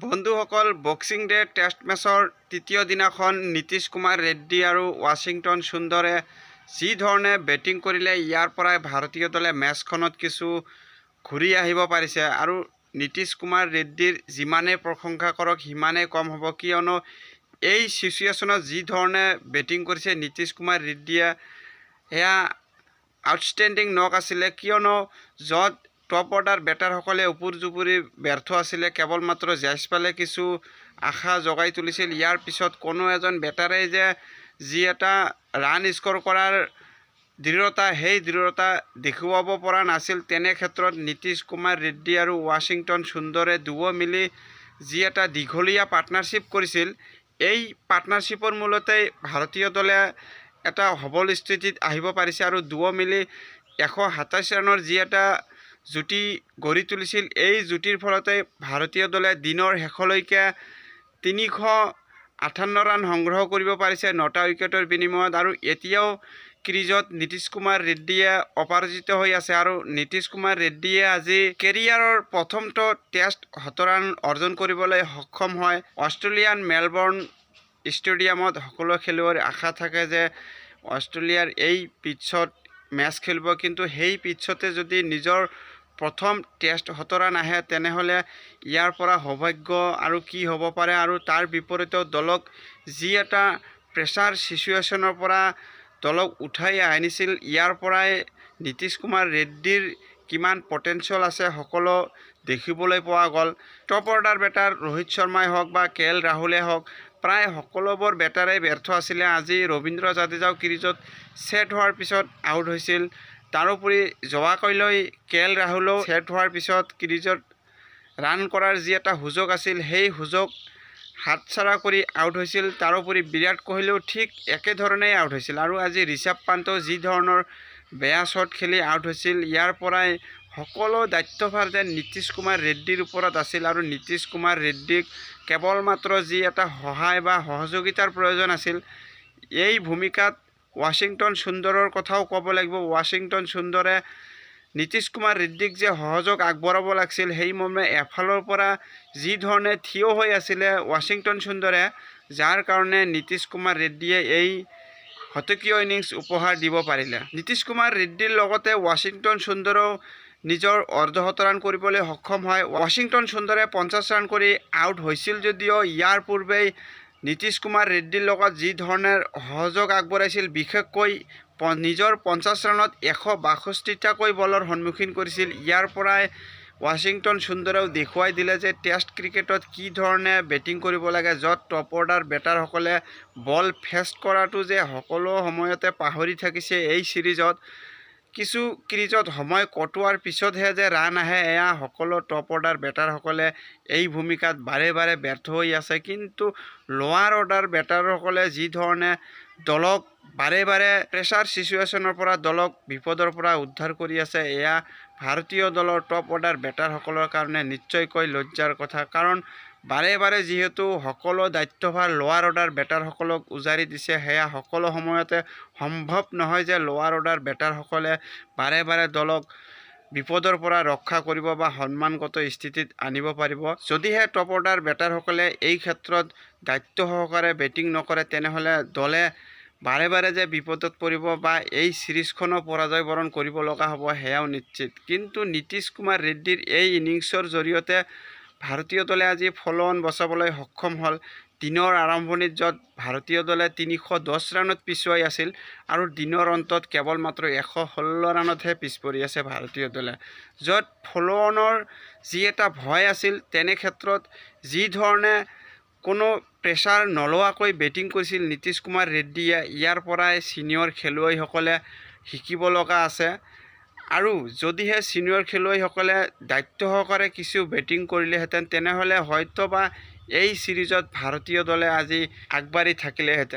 বন্ধুসকল, boxing day test মেচৰ তৃতীয় দিনাখন নীতিশ কুমাৰ ৰেড্ডী আৰু ৱাশ্বিংটন সুন্দৰে যি ধৰণে বেটিং কৰিলে, ইয়াৰ পৰাই ভাৰতীয় দলে মেচখনত কিছু ঘূৰি আহিব পাৰিছে। আৰু নীতিশ কুমাৰ ৰেড্ডীৰ যিমানেই প্ৰশংসা কৰক সিমানেই কম হ'ব, কিয়নো এই চিচুৱেশ্যনত যি ধৰণে বেটিং কৰিছে নীতিশ কুমাৰ ৰেড্ডীয়ে, সেয়া আউটষ্টেণ্ডিং নক আছিলে। কিয়নো য'ত টপ অৰ্ডাৰ বেটাৰসকলে ওপৰ জুপুৰি ব্যৰ্থ আছিলে, কেৱল মাত্ৰ জয়ছপালে কিছু আশা জগাই তুলিছিল। ইয়াৰ পিছত কোনো এজন বেটাৰে যে যি এটা ৰান স্ক'ৰ কৰাৰ দৃঢ়তা, সেই দৃঢ়তা দেখুৱাব পৰা নাছিল। তেনে ক্ষেত্ৰত নীতিশ কুমাৰ ৰেড্ডী আৰু ৱাশ্বিংটন সুন্দৰে দুয়ো মিলি যি এটা দীঘলীয়া পাৰ্টনাৰশ্বিপ কৰিছিল, এই পাৰ্টনাৰশ্বিপৰ মূলতেই ভাৰতীয় দলে এটা সবল স্থিতিত আহিব পাৰিছে। আৰু দুয়ো মিলি 127 ৰানৰ যি এটা জুটি গঢ়ি তুলিছিল, এই জুটিৰ ফলতে ভাৰতীয় দলে দিনৰ শেষলৈকে 358 ৰান সংগ্ৰহ কৰিব পাৰিছে 9টা উইকেটৰ বিনিময়ত। আৰু এতিয়াও ক্ৰিজত নীতিশ কুমাৰ ৰেড্ডীয়ে অপৰাজিত হৈ আছে। আৰু নীতিশ কুমাৰ ৰেড্ডীয়ে আজি কেৰিয়াৰৰ প্ৰথমটো টেষ্ট 100 ৰান অৰ্জন কৰিবলৈ সক্ষম হয়। অষ্ট্ৰেলিয়ান মেলবৰ্ণ ষ্টেডিয়ামত সকলো খেলুৱৈৰ আশা থাকে যে অষ্ট্ৰেলিয়াৰ এই পিটছত মেচ খেলিব, কিন্তু সেই পিটছতে যদি নিজৰ প্ৰথম টেষ্ট 100 ৰান আহে, তেনেহ'লে ইয়াৰ পৰা সৌভাগ্য আৰু কি হ'ব পাৰে। আৰু তাৰ বিপৰীতেও দলক যি এটা প্ৰেছাৰ চিচুৱেশ্যনৰ পৰা দলক উঠাই আনিছিল, ইয়াৰ পৰাই নীতিশ কুমাৰ ৰেড্ডীৰ কিমান পটেঞ্চিয়েল আছে সকলো দেখিবলৈ পোৱা গ'ল। টপ অৰ্ডাৰ বেটাৰ ৰোহিত শৰ্মাই হওক বা KL ৰাহুলে হওক, প্ৰায় সকলোবোৰ বেটাৰেই ব্যৰ্থ আছিলে। আজি ৰবীন্দ্ৰ জাদেজাও ক্ৰিজত ছেট হোৱাৰ পিছত আউট হৈছিল। তাৰোপৰি যোৱাকালিলৈ KL ৰাহুলেও ছেট হোৱাৰ পিছত ক্ৰিজত ৰান কৰাৰ যি এটা সুযোগ আছিল, সেই সুযোগ হাতছাৰা কৰি আউট হৈছিল। তাৰোপৰি বিৰাট কোহলিও ঠিক একেধৰণেই আউট হৈছিল। আৰু আজি ঋষভ পান্তেও যি ধৰণৰ বেয়া শ্বট খেলি আউট হৈছিল, ইয়াৰ পৰাই সকলো দায়িত্বভাৰ যেন নীতিশ কুমাৰ ৰেড্ডীৰ ওপৰত আছিল। আৰু নীতিশ কুমাৰ ৰেড্ডীক কেৱল মাত্ৰ যি এটা সহায় বা সহযোগিতাৰ প্ৰয়োজন আছিল, এই ভূমিকাত ৱাশ্বিংটন সুন্দৰৰ কথাও ক'ব লাগিব। ৱাশ্বিংটন সুন্দৰে নীতিশ কুমাৰ ৰেড্ডীক যে সহযোগ আগবঢ়াব লাগিছিল, সেই মৰ্মে এফালৰ পৰা যি ধৰণে থিয় হৈ আছিলে ৱাশ্বিংটন সুন্দৰে, যাৰ কাৰণে নীতিশ কুমাৰ ৰেড্ডীয়ে এই শতকীয় ইনিংছ উপহাৰ দিব পাৰিলে। নীতিশ কুমাৰ ৰেড্ডীৰ লগতে ৱাশ্বিংটন সুন্দৰেও নিজৰ অৰ্ধশত ৰান কৰিবলৈ সক্ষম হয়। ৱাশ্বিংটন সুন্দৰে 50 ৰান কৰি আউট হৈছিল যদিও ইয়াৰ পূৰ্বেই নীতিশ কুমাৰ ৰেড্ডীৰ লগত যি ধৰণৰ সহযোগ আগবঢ়াইছিল, বিশেষকৈ নিজৰ 50 ৰানত 162টাকৈ বলৰ সন্মুখীন কৰিছিল। ইয়াৰ পৰাই ৱাশ্বিংটন সুন্দৰেও দেখুৱাই দিলে যে টেষ্ট ক্ৰিকেটত কি ধৰণে বেটিং কৰিব লাগে, য'ত টপ অৰ্ডাৰ বেটাৰসকলে বল ফেচ কৰাটো যে সকলো সময়তে পাহৰি থাকিছে। এই ছিৰিজত কিছু ক্ৰিজত সময় কটোৱাৰ পিছতহে যে ৰান আহে, এয়া সকলো টপ অৰ্ডাৰ বেটাৰসকলে এই ভূমিকাত বাৰে বাৰে ব্যৰ্থ হৈ আছে। কিন্তু লোৱাৰ অৰ্ডাৰ বেটাৰসকলে যি ধৰণে দলক বাৰে বাৰে প্ৰেছাৰ চিচুৱেশ্যনৰ পৰা দলক বিপদৰ পৰা উদ্ধাৰ কৰি আছে, এয়া ভাৰতীয় দলৰ টপ অৰ্ডাৰ বেটাৰসকলৰ কাৰণে নিশ্চয়কৈ লজ্জাৰ কথা। কাৰণ বাৰে বাৰে যিহেতু সকলো দায়িত্বভাৰ লোৱাৰ অৰ্ডাৰ বেটাৰসকলক উজাৰি দিছে, সেয়া সকলো সময়তে সম্ভৱ নহয় যে লোৱাৰ অৰ্ডাৰ বেটাৰসকলে বাৰে বাৰে দলক বিপদৰ পৰা ৰক্ষা কৰিব বা সন্মানগত স্থিতিত আনিব পাৰিব। যদিহে টপ অৰ্ডাৰ বেটাৰসকলে এই ক্ষেত্ৰত দায়িত্ব সহকাৰে বেটিং নকৰে, তেনেহ'লে দলে বাৰে বাৰে যে বিপদত পৰিব বা এই ছিৰিজখনো পৰাজয় বৰণ কৰিব লগা হ'ব, সেয়াও নিশ্চিত। কিন্তু নীতিশ কুমাৰ ৰেড্ডীৰ এই ইনিংছৰ জৰিয়তে ভাৰতীয় দলে আজি ফ'ল' অন বচাবলৈ সক্ষম হ'ল। দিনৰ আৰম্ভণিত য'ত ভাৰতীয় দলে 310 ৰানত পিছুৱাই আছিল, আৰু দিনৰ অন্তত কেৱল মাত্ৰ 116 ৰানতহে পিছ পৰি আছে ভাৰতীয় দলে। য'ত ফ'ল' অনৰ যি এটা ভয় আছিল, তেনে ক্ষেত্ৰত যি ধৰণে কোনো প্ৰেছাৰ নলোৱাকৈ বেটিং কৰিছিল নীতিশ কুমাৰ ৰেড্ডীয়ে, ইয়াৰ পৰাই ছিনিয়ৰ খেলুৱৈসকলে শিকিব লগা আছে। আৰু যদিহে ছিনিয়ৰ খেলুৱৈসকলে দায়িত্ব সহকাৰে কিছু বেটিং কৰিলেহেঁতেন, তেনেহ'লে হয়তো বা এই ছিৰিজত ভাৰতীয় দলে আজি আগবাঢ়ি থাকিলেহেঁতেন।